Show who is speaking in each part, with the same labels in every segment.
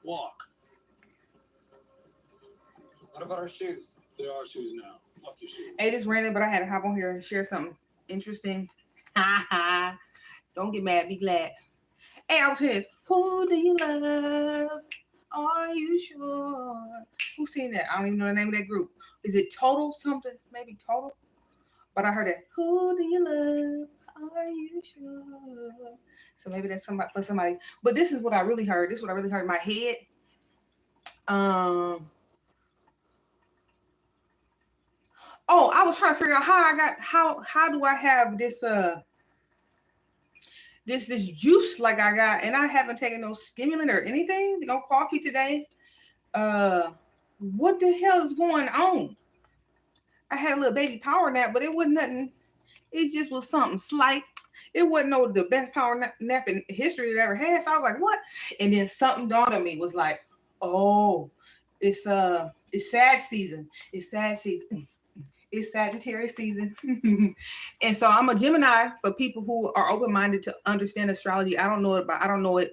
Speaker 1: Walk. What about our shoes? There are shoes now. Fuck your shoes.
Speaker 2: Hey, this random, but I had to hop on here and share something interesting. Ha ha. Don't get mad, be glad. Hey, I was hearing this. Who do you love? Are you sure? Who's seen that? I don't even know the name of that group. Is it Total something? Maybe Total? But I heard that. Who do you love? Are you sure? So maybe that's somebody for somebody. But this is what I really heard. This is what I really heard in my head. Oh, I was trying to figure out how do I have this this juice like I got, and I haven't taken no stimulant or anything, no coffee today. What the hell is going on? I had a little baby power nap, but it wasn't nothing. It just was something slight. It wasn't the best power nap in history that I ever had. So I was like, what? And then something dawned on me, was like, oh, it's Sag season. It's Sag season. It's Sagittarius season. And so I'm a Gemini for people who are open-minded to understand astrology. I don't know it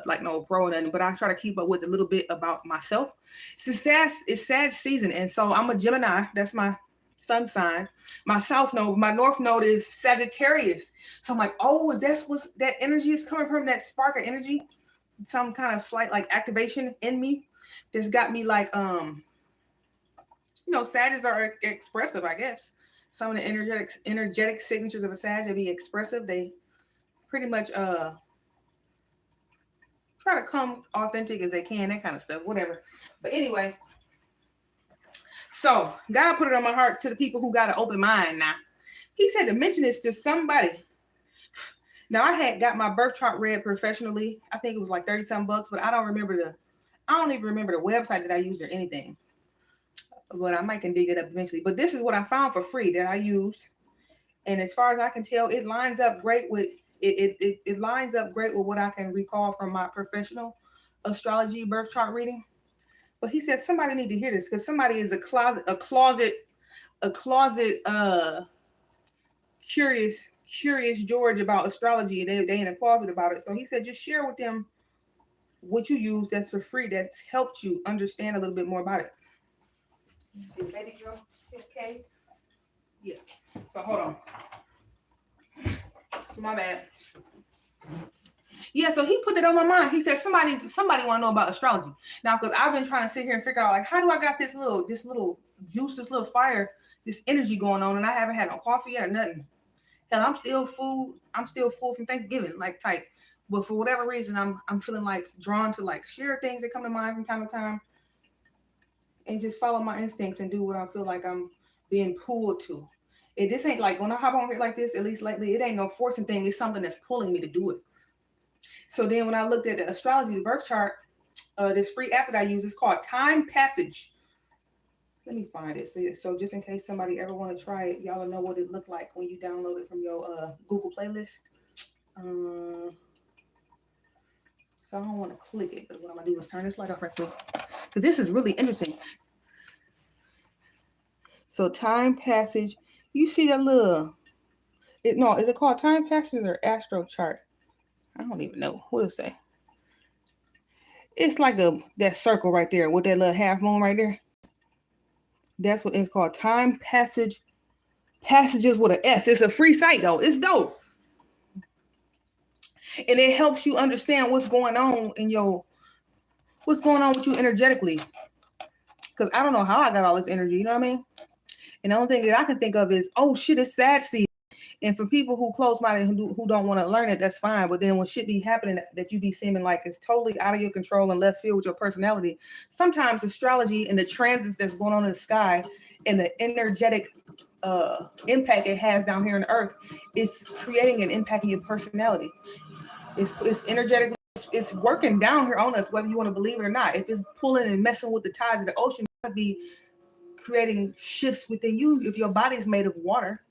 Speaker 2: like no pro or nothing, but I try to keep up with a little bit about myself. It's Sag season. And so I'm a Gemini. That's my sun sign. My south node, my north node is Sagittarius. So I'm like, oh, is that energy is coming from, that spark of energy? Some kind of slight like activation in me that's got me like, Sagittarius are expressive, I guess. Some of the energetic signatures of a Sag, they be expressive. They pretty much try to come authentic as they can, that kind of stuff, whatever. But anyway, so God put it on my heart to the people who got an open mind now. He said to mention this to somebody. Now, I had got my birth chart read professionally. I think it was like $30-something bucks, but I don't even remember the website that I used or anything. But I might can dig it up eventually. But this is what I found for free that I use. And as far as I can tell, it lines up great with it lines up great with what I can recall from my professional astrology birth chart reading. But he said somebody need to hear this, because somebody is a closet curious George about astrology. They in a closet about it. So he said just share with them what you use that's for free, that's helped you understand a little bit more about it. Baby girl, okay? Yeah. So hold on. So my bad. Yeah, so he put that on my mind. He said somebody want to know about astrology. Now, because I've been trying to sit here and figure out, like, how do I got this little juice, this little fire, this energy going on, and I haven't had no coffee yet or nothing. Hell, I'm still full from Thanksgiving, like type. But for whatever reason, I'm feeling like drawn to like share things that come to mind from time to time, and just follow my instincts and do what I feel like I'm being pulled to. This ain't like when I hop on here like this, at least lately, it ain't no forcing thing. It's something that's pulling me to do it. So then when I looked at the astrology birth chart, this free app that I use is called Time Passage. Let me find it. So just in case somebody ever want to try it, y'all know what it looked like when you download it from your Google playlist. So I don't want to click it, but what I'm going to do is turn this light off right quick, because this is really interesting. So Time Passage, you see that little, is it called Time Passage or Astro Chart? I don't even know. What does it say? It's like that circle right there with that little half moon right there. That's what it's called. Time Passage. Passages with an S. It's a free site though. It's dope. And it helps you understand what's going on with you energetically. Because I don't know how I got all this energy, you know what I mean? And the only thing that I can think of is, oh shit, it's Sag season. And for people who close-minded who don't want to learn it, that's fine. But then when shit be happening that you be seeming like it's totally out of your control and left field with your personality, sometimes astrology and the transits that's going on in the sky and the energetic impact it has down here on the earth is creating an impact in your personality. It's energetically, it's working down here on us, whether you want to believe it or not. If it's pulling and messing with the tides of the ocean, it's going to be creating shifts within you if your body is made of water.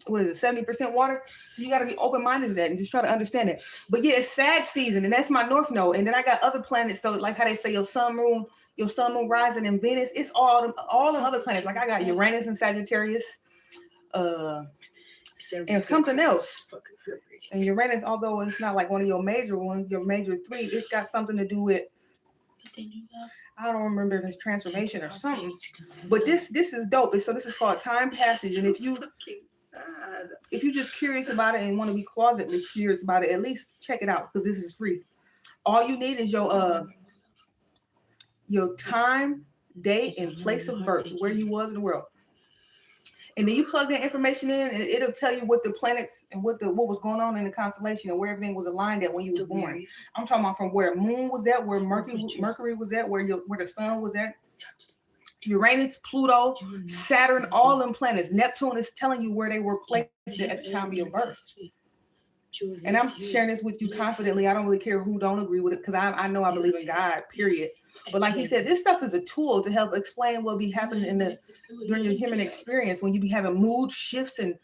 Speaker 2: What is it, 70% water? So you got to be open-minded to that and just try to understand it. But yeah, it's Sag season, and that's my north node. And then I got other planets. So like how they say your sun, moon rising in Venus, it's all the other planets. Like I got Uranus and Sagittarius, and something else. And Uranus, although it's not like one of your major ones, your major 3, it's got something to do with, I don't remember if it's transformation or something. But this is dope. So this is called time passage. And if you're just curious about it and want to be closetly curious about it, at least check it out because this is free. All you need is your time, date, and place of birth, where you was in the world. And then you plug that information in, and it'll tell you what the planets and what was going on in the constellation and where everything was aligned at when you was born. I'm talking about from where Moon was at, where Mercury was at, where the Sun was at. Uranus, Pluto, Saturn, all them planets. Neptune is telling you where they were placed at the time of your birth. And I'm sharing this with you confidently. I don't really care who don't agree with it because I know I believe in God, period. But like he said, this stuff is a tool to help explain what be happening during your human experience when you be having mood shifts and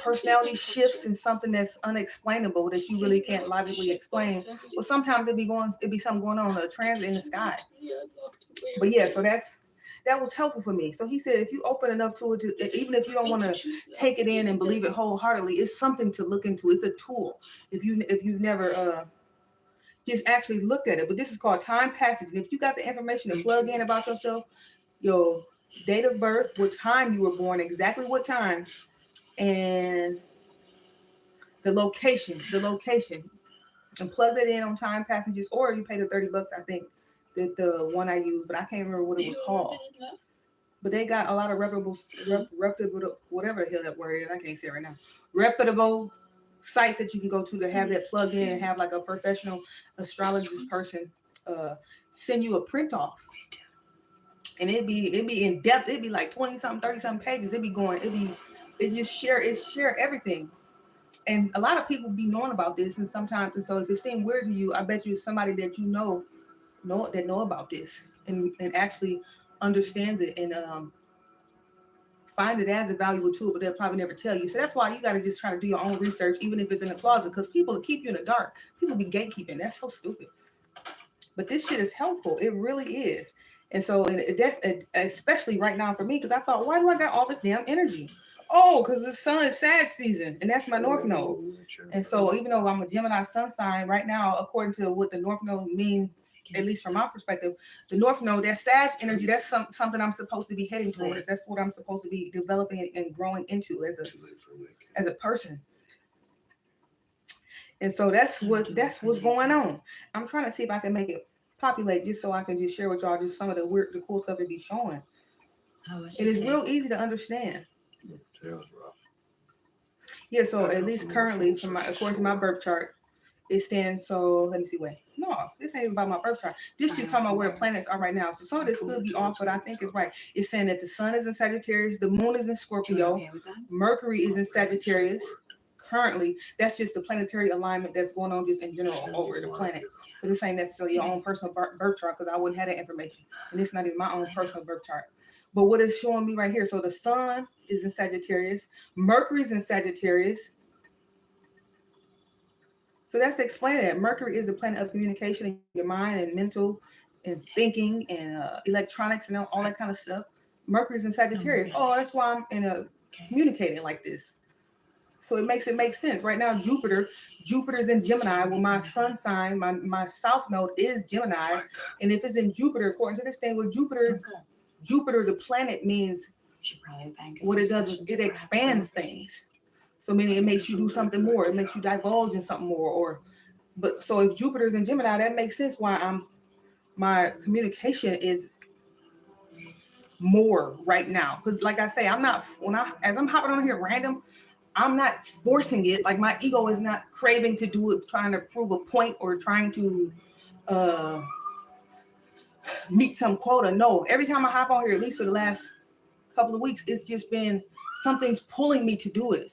Speaker 2: personality shifts and something that's unexplainable that you really can't logically explain. But sometimes it be something going on, a transit in the sky. But yeah, so that was helpful for me. So he said, if you open enough to it, even if you don't want to take it in and believe it wholeheartedly, it's something to look into. It's a tool. If you've never just actually looked at it. But this is called time passage. And if you got the information to plug in about yourself, your date of birth, what time you were born, exactly what time, and the location, and plug that in on time passages, or you pay the $30, I think, the one I use, but I can't remember what it was called. But they got a lot of reputable, whatever the hell that word is, I can't say it right now, reputable sites that you can go to have that plugged in and have like a professional astrologist person send you a print off. And it'd be in depth. It'd be like 20-something, 30-something pages. It share everything. And a lot of people be knowing about this, and so if it seems weird to you, I bet you it's somebody that you know about this and actually understands it and find it as a valuable tool, but they'll probably never tell you. So that's why you got to just try to do your own research, even if it's in the closet, because people will keep you in the dark. People be gatekeeping. That's so stupid. But this shit is helpful. It really is. And so, especially right now for me, because I thought, why do I got all this damn energy? Oh, because the sun is Sag season, and that's my North Node. And so, even though I'm a Gemini sun sign right now, according to what the North Node means, at least from my perspective, the North Node, that Sag energy, that's something I'm supposed to be heading towards. That's what I'm supposed to be developing and growing into as a person. And so that's what's going on. I'm trying to see if I can make it populate just so I can just share with y'all just some of the cool stuff it be showing. It is real easy to understand. Yeah, so at least currently, according to my birth chart, it's saying, so let me see, no, this ain't even about my birth chart. This just talking about where the planets are right now. So some of this could be off, but I think it's right. It's saying that the sun is in Sagittarius, the moon is in Scorpio, Mercury is in Sagittarius. Currently, that's just the planetary alignment that's going on just in general over the planet. So this ain't necessarily your own personal birth chart because I wouldn't have that information. And it's not even my own personal birth chart. But what it's showing me right here, so the sun is in Sagittarius, Mercury's in Sagittarius. So that's explaining that Mercury is the planet of communication in your mind and mental and thinking and electronics and all that kind of stuff. Mercury's in Sagittarius. Oh, that's why I'm communicating like this. So it makes sense. Right now, Jupiter's in Gemini. Well, my sun sign, my south node is Gemini. And if it's in Jupiter, according to this thing, with Jupiter, the planet means what it does is it expands things. So meaning it makes you do something more. It makes you divulge in something more. But so if Jupiter's in Gemini, that makes sense why my communication is more right now. Because like I say, as I'm hopping on here random, I'm not forcing it. Like my ego is not craving to do it, trying to prove a point or trying to meet some quota. No, every time I hop on here, at least for the last couple of weeks, it's just been something's pulling me to do it.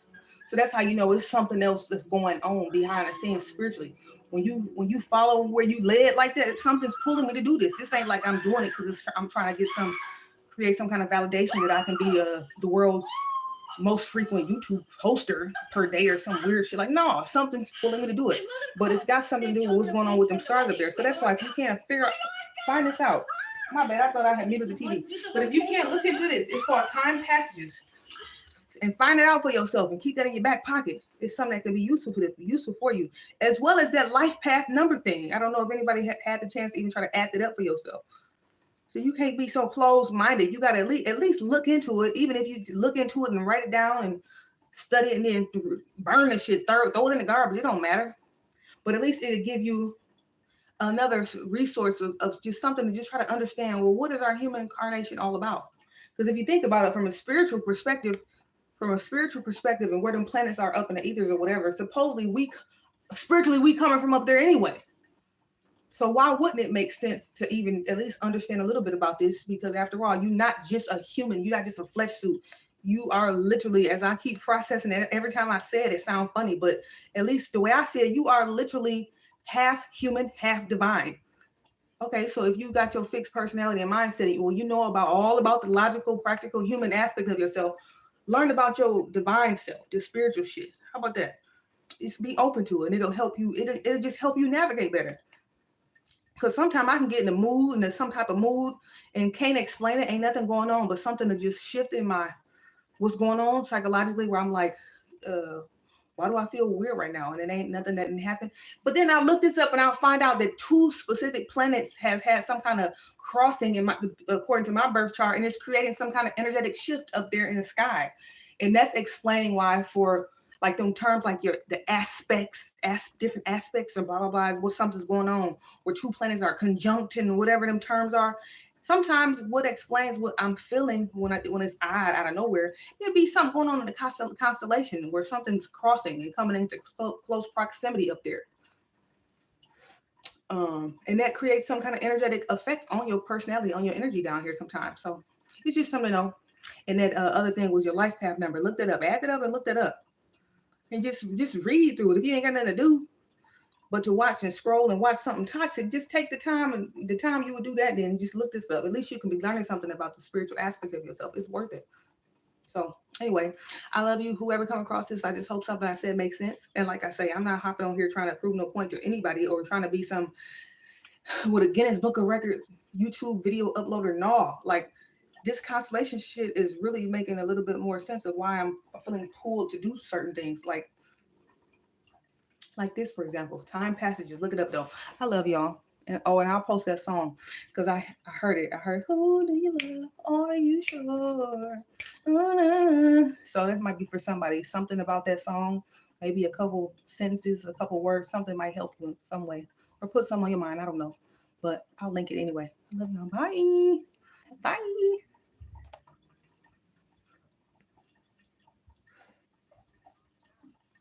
Speaker 2: So that's how you know it's something else that's going on behind the scenes spiritually. When you follow where you led like that, something's pulling me to do this. This ain't like I'm doing it because I'm trying to create some kind of validation that I can be the world's most frequent YouTube poster per day or some weird shit. Like, no, something's pulling me to do it. But it's got something to do with what's going on with them stars up there. So that's why if you can't find this out. My bad, I thought I had muted the TV. But if you can't look into this, it's called time passages. and find it out for yourself and keep that in your back pocket. It's something that can be useful for you, as well as that life path number thing. I don't know if anybody had the chance to even try to add it up for yourself. So you can't be so closed-minded. You got to at least look into it, even if you look into it and write it down and study it and then burn the shit, throw it in the garbage. It don't matter. But at least it'll give you another resource of just something to just try to understand, well, what is our human incarnation all about? Because if you think about it from a spiritual perspective, and where them planets are up in the ethers or whatever, supposedly spiritually we coming from up there anyway. So why wouldn't it make sense to even at least understand a little bit about this? Because after all, you're not just a human. You're not just a flesh suit. You are literally, as I keep processing it, every time I say it, it sounds funny, but at least the way I say it, you are literally half human, half divine. Okay, so if you got your fixed personality and mindset, well, you know all about the logical, practical, human aspect of yourself. Learn about your divine self, the spiritual shit. How about that? Just be open to it, and it'll help you. It'll just help you navigate better. Because sometimes I can get in a mood, in some type of mood, and can't explain it. Ain't nothing going on, but something to just shift in what's going on psychologically, where I'm like, why do I feel weird right now? And it ain't nothing that didn't happen. But then I look this up and I'll find out that 2 specific planets have had some kind of crossing according to my birth chart, and it's creating some kind of energetic shift up there in the sky. And that's explaining why, for like them terms like the aspects, different aspects or blah, blah, blah, what something's going on, where 2 planets are conjunct and whatever them terms are. Sometimes what explains what I'm feeling when it's odd out of nowhere, it'd be something going on in the constellation where something's crossing and coming into close proximity up there. And that creates some kind of energetic effect on your personality, on your energy down here sometimes. So it's just something to know. And that other thing was your life path number. Look that up, add that up and look that up. And just read through it. If you ain't got nothing to do but to watch and scroll and watch something toxic, just take the time, and the time you would do that, then just look this up. At least you can be learning something about the spiritual aspect of yourself. It's worth it. So anyway, I love you. Whoever come across this, I just hope something I said makes sense. And like I say, I'm not hopping on here trying to prove no point to anybody or trying to be some with a Guinness Book of Record YouTube video uploader. No, like this constellation shit is really making a little bit more sense of why I'm feeling pulled to do certain things. Like this, for example, time passages. Look it up though. I love y'all. And I'll post that song because I heard it. I heard, who do you love? Are you sure? So that might be for somebody. Something about that song, maybe a couple sentences, a couple words, something might help you in some way or put some on your mind. I don't know, but I'll link it anyway. I love y'all. Bye. Bye.